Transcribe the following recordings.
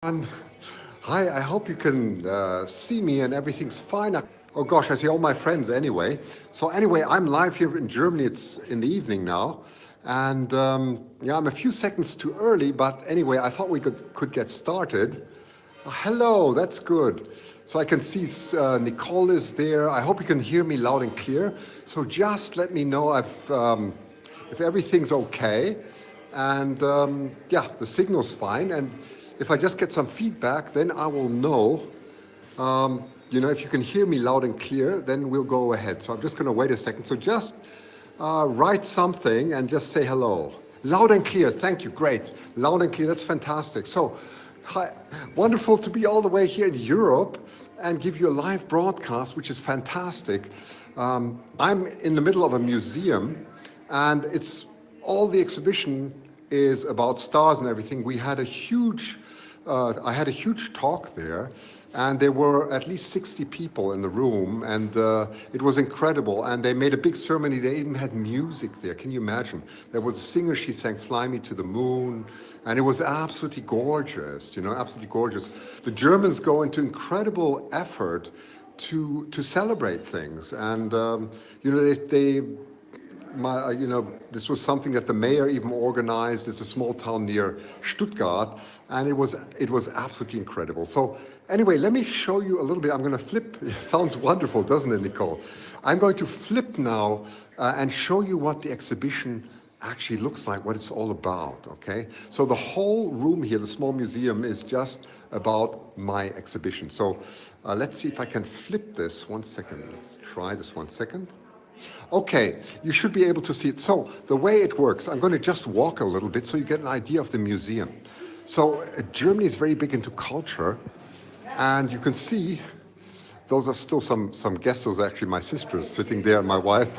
everyone. Hi, I hope you can see me and everything's fine. Oh gosh, I see all my friends anyway. So I'm live here in Germany. It's in the evening now. And yeah, I'm a few seconds too early, but anyway, I thought we could get started. Hello, that's good. So I can see Nicole is there. I hope you can hear me loud and clear. So just let me know if everything's okay. And yeah, the signal's fine. And if I just get some feedback, then I will know. If you can hear me loud and clear, then we'll go ahead. So I'm just going to wait a second. So just write something and just say hello. Loud and clear. Thank you. Great. Loud and clear. That's fantastic. So, hi. Wonderful to be all the way here in Europe and give you a live broadcast, which is fantastic. I'm in the middle of a museum, and it's all the exhibition is about stars and everything. I had a huge talk there, and there were at least 60 people in the room, and it was incredible. And they made a big ceremony. They even had music there. Can you imagine? There was a singer. She sang "Fly Me to the Moon," and it was absolutely gorgeous. Absolutely gorgeous. The Germans go into incredible effort to celebrate things, and this was something that the mayor even organized. It's a small town near Stuttgart, and it was absolutely incredible. So anyway, let me show you a little bit. I'm going to flip. It sounds wonderful, doesn't it, Nicole? I'm going to flip now and show you what the exhibition actually looks like, what it's all about, okay? So the whole room here, the small museum, is just about my exhibition. So let's see if I can flip this. 1 second. Let's try this 1 second. Okay, you should be able to see it. So the way it works, I'm going to just walk a little bit so you get an idea of the museum. So Germany is very big into culture, and you can see those are still some guests. Those are actually my sisters sitting there and my wife.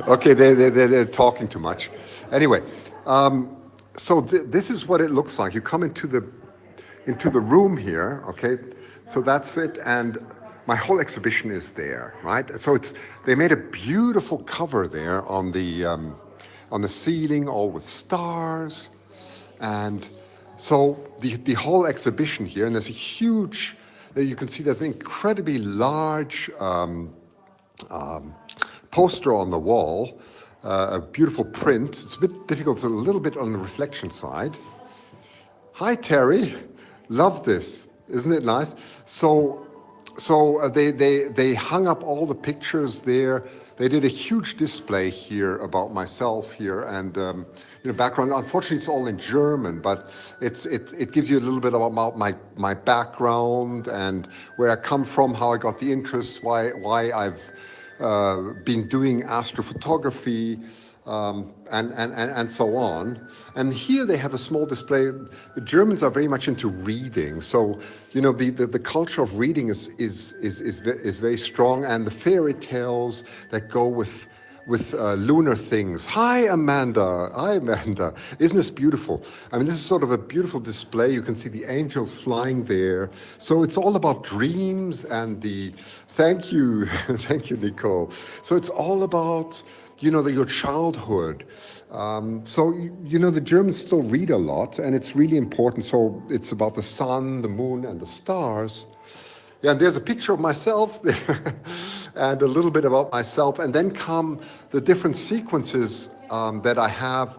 Okay, they're talking too much. Anyway, this is what it looks like. You come into the room here, okay? So that's it, and my whole exhibition is there, right? So they made a beautiful cover there on the ceiling, all with stars, and so the whole exhibition here, and there's a huge. You can see there's an incredibly large poster on the wall, a beautiful print. It's a bit difficult. It's a little bit on the reflection side. Hi Terry, love this. Isn't it nice? So they hung up all the pictures there. They did a huge display here about myself here, and background. Unfortunately, it's all in German, but it gives you a little bit about my background and where I come from, how I got the interest, why I've been doing astrophotography. And so on. And here they have a small display. The Germans are very much into reading, so the culture of reading is very strong, and the fairy tales that go with lunar things. Hi Amanda, isn't this beautiful? I mean, this is sort of a beautiful display. You can see the angels flying there. So it's all about dreams and thank you thank you, Nicole. So it's all about your childhood. The Germans still read a lot, and it's really important. So it's about the sun, the moon, and the stars. Yeah, and there's a picture of myself there, and a little bit about myself. And then come the different sequences that I have,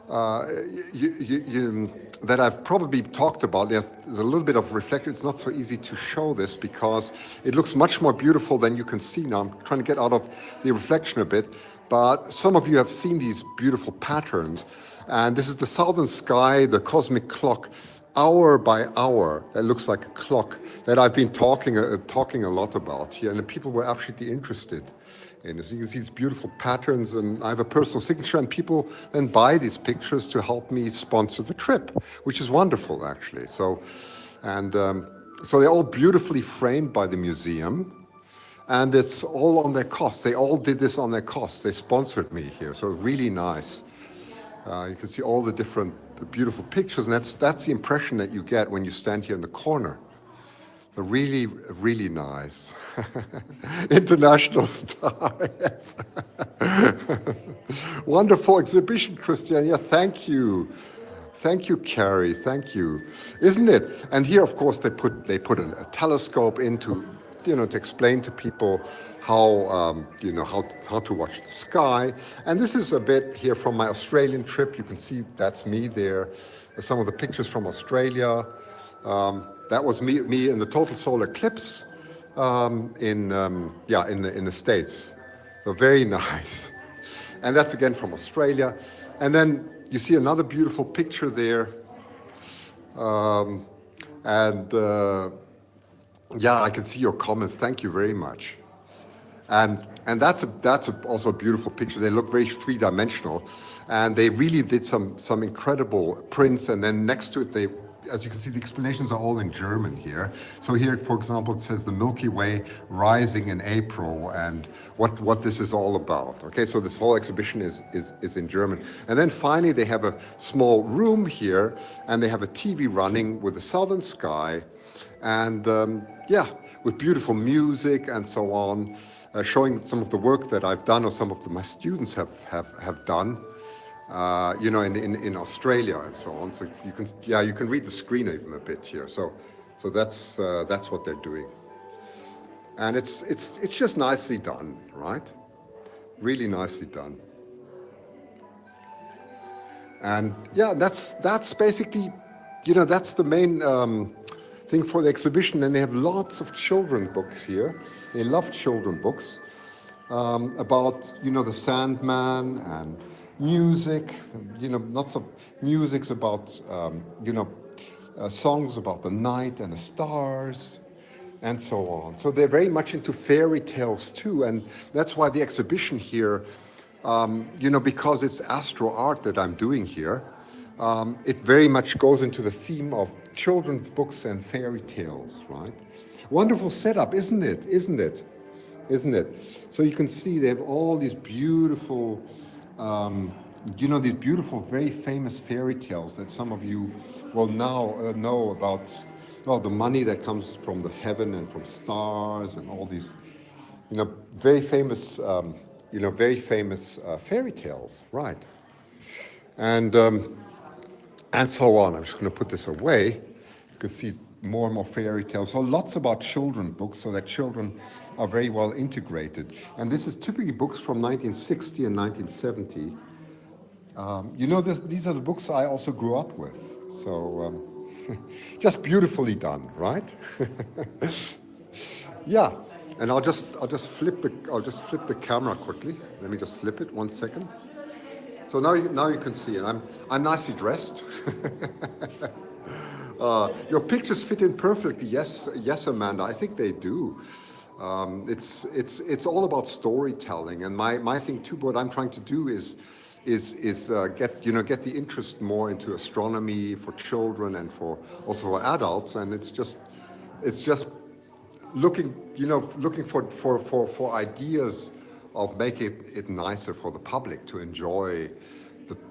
that I've probably talked about. There's a little bit of reflection. It's not so easy to show this because it looks much more beautiful than you can see now. I'm trying to get out of the reflection a bit. But some of you have seen these beautiful patterns. And this is the southern sky, the cosmic clock, hour by hour. That looks like a clock that I've been talking a lot about here. And the people were absolutely interested in it. So you can see these beautiful patterns. And I have a personal signature. And people then buy these pictures to help me sponsor the trip, which is wonderful, actually. So they're all beautifully framed by the museum. And it's all on their cost. They all did this on their cost. They sponsored me here, so really nice. You can see all the beautiful pictures, and that's the impression that you get when you stand here in the corner. So really, really nice. International star, yes. Wonderful exhibition, Christian. Yeah, thank you. Thank you, Carrie. Thank you. Isn't it? And here, of course, they put a telescope into, to explain to people how to watch the sky. And this is a bit here from my Australian trip. You can see that's me there. Some of the pictures from Australia. That was me in the total solar eclipse in the States. So very nice. And that's again from Australia. And then you see another beautiful picture there. I can see your comments. Thank you very much. And that's also a beautiful picture. They look very three-dimensional, and they really did some incredible prints. And then next to it, as you can see, the explanations are all in German here. So here, for example, it says the Milky Way rising in April and what this is all about. Okay, so this whole exhibition is in German. And then finally, they have a small room here, and they have a TV running with the southern sky, and with beautiful music and so on, showing some of the work that I've done or some of my students have done. In Australia and so on. So you can read the screen even a bit here. So that's what they're doing, and it's just nicely done, right? Really nicely done. And that's basically, that's the main thing for the exhibition. And they have lots of children books here. They love children books about the Sandman and music, lots of music about, songs about the night and the stars and so on. So they're very much into fairy tales too. And that's why the exhibition here, because it's astro art that I'm doing here, it very much goes into the theme of children's books and fairy tales, right? Wonderful setup, isn't it? Isn't it? So you can see they have all these beautiful, these beautiful, very famous fairy tales that some of you will now know about. Well, the money that comes from the heaven and from stars and all these, very famous, fairy tales, right? And so on. I'm just going to put this away. You can see more and more fairy tales. So lots about children books, so that children are very well integrated. And this is typically books from 1960 and 1970. These are the books I also grew up with. So just beautifully done, right? Yeah. And I'll just flip the camera quickly. Let me just flip it 1 second. So now you can see it. I'm nicely dressed. Your pictures fit in perfectly. Yes, Amanda. I think they do. It's all about storytelling, and my thing too. What I'm trying to do is get the interest more into astronomy for children and also for adults. And it's just looking for ideas of making it nicer for the public to enjoy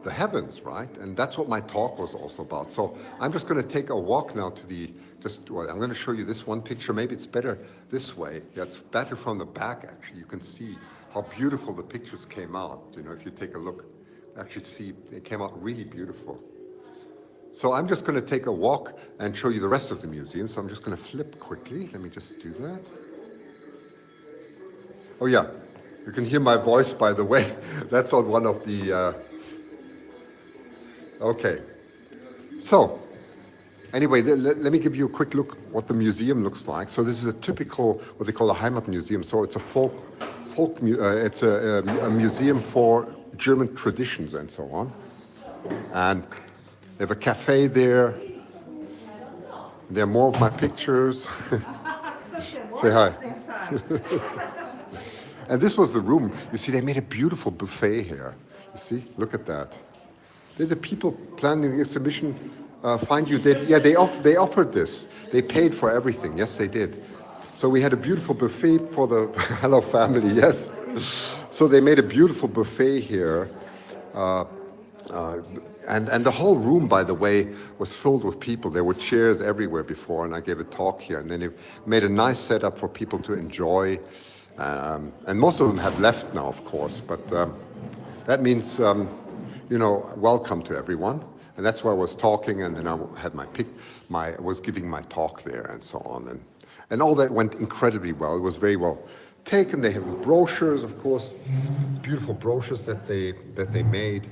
the heavens, right? And that's what my talk was also about. So I'm just going to take a walk now I'm going to show you this one picture. Maybe it's better this way. Yeah, it's better from the back, actually. You can see how beautiful the pictures came out. If you take a look, actually see, they came out really beautiful. So I'm just going to take a walk and show you the rest of the museum. So I'm just going to flip quickly. Let me just do that. Oh yeah, you can hear my voice, by the way. That's on one of the... Okay. So, anyway, let me give you a quick look what the museum looks like. So this is a typical, what they call a Heimat museum. So it's it's a museum for German traditions and so on. And they have a cafe there. There are more of my pictures. Say hi. And this was the room. You see, they made a beautiful buffet here. You see, look at that. There's the people planning the exhibition find you. They offered this. They paid for everything. Yes, they did. So we had a beautiful buffet for the Hello family. Yes. So they made a beautiful buffet here, and the whole room, by the way, was filled with people. There were chairs everywhere before, and I gave a talk here. And then they made a nice setup for people to enjoy. And most of them have left now, of course. But that means welcome to everyone. And that's why I was talking, and then I had I was giving my talk there and so on. And all that went incredibly well. It was very well taken. They have brochures, of course, beautiful brochures that they made.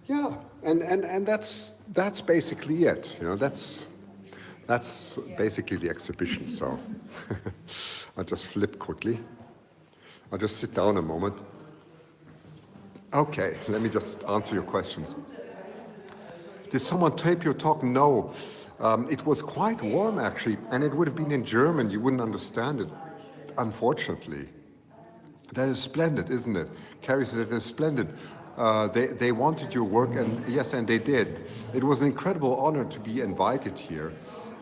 Yeah, and that's basically it. That's basically the exhibition. So I'll just flip quickly. I'll just sit down a moment. Okay, let me just answer your questions. Did someone tape your talk? No. It was quite warm, actually, and it would have been in German. You wouldn't understand it, unfortunately. That is splendid, isn't it? Carrie said it is splendid. They wanted your work, and yes, and they did. It was an incredible honor to be invited here.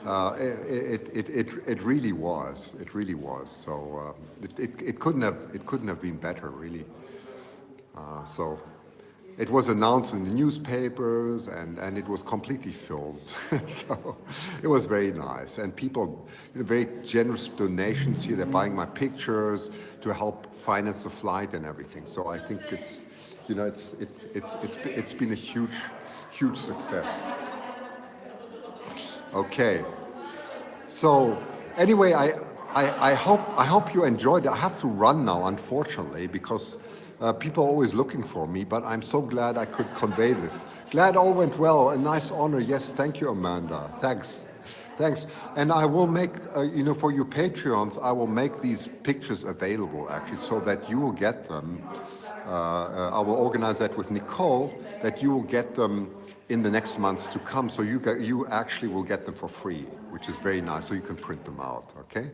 It really was. It really was. So it couldn't have been better, really. So it was announced in the newspapers, and it was completely filled. So it was very nice, and people, very generous donations here. They're buying my pictures to help finance the flight and everything. So I think it's been a huge success. Okay. So anyway, I hope you enjoyed it. I have to run now, unfortunately, because people are always looking for me, but I'm so glad I could convey this. Glad all went well. A nice honor. Yes, thank you, Amanda. Thanks. And I will make, for you Patreons, I will make these pictures available, actually, so that you will get them. I will organize that with Nicole, that you will get them in the next months to come. So you actually will get them for free, which is very nice. So you can print them out, okay?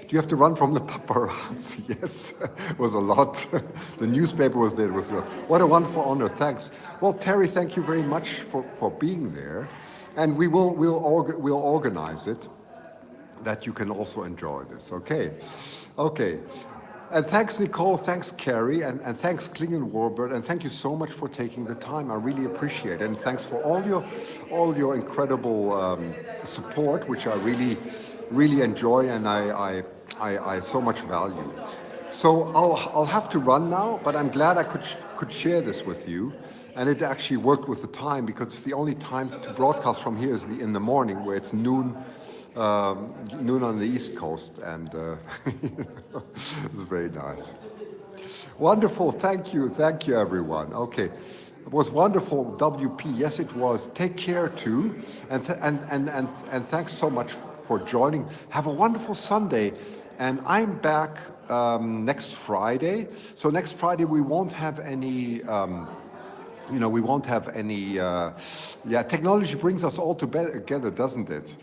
Do you have to run from the paparazzi? Yes, it was a lot. The newspaper was there. It was what a wonderful honor. Thanks. Well, Terry, thank you very much for being there, and we'll organize it that you can also enjoy this. Okay. And thanks, Nicole, thanks, Carrie, and thanks, Klingen Warbird, and thank you so much for taking the time. I really appreciate it. And thanks for all your incredible support, which I really enjoy, and I so much value. So I'll have to run now, but I'm glad I could share this with you. And it actually worked with the time, because the only time to broadcast from here is in the morning, where it's noon on the East Coast, and it's very nice. Wonderful, thank you, everyone. Okay, it was wonderful, WP. Yes, it was. Take care too, and thanks so much for joining. Have a wonderful Sunday, and I'm back next Friday. So next Friday we won't have any. We won't have any. Technology brings us all together, doesn't it?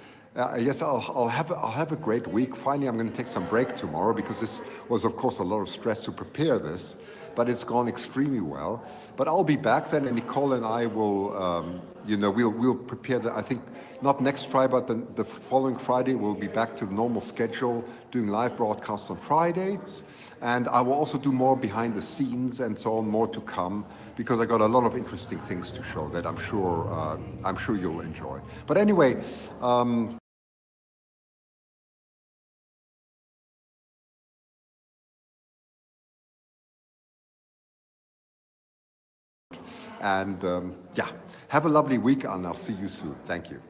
Yes, I'll have a great week. Finally, I'm going to take some break tomorrow, because this was, of course, a lot of stress to prepare this, but it's gone extremely well. But I'll be back then, and Nicole and I will, we'll prepare I think not next Friday, but the following Friday, we'll be back to the normal schedule, doing live broadcasts on Fridays. And I will also do more behind the scenes and so on, more to come, because I got a lot of interesting things to show that I'm sure you'll enjoy. But anyway. And have a lovely week, and I'll see you soon. Thank you.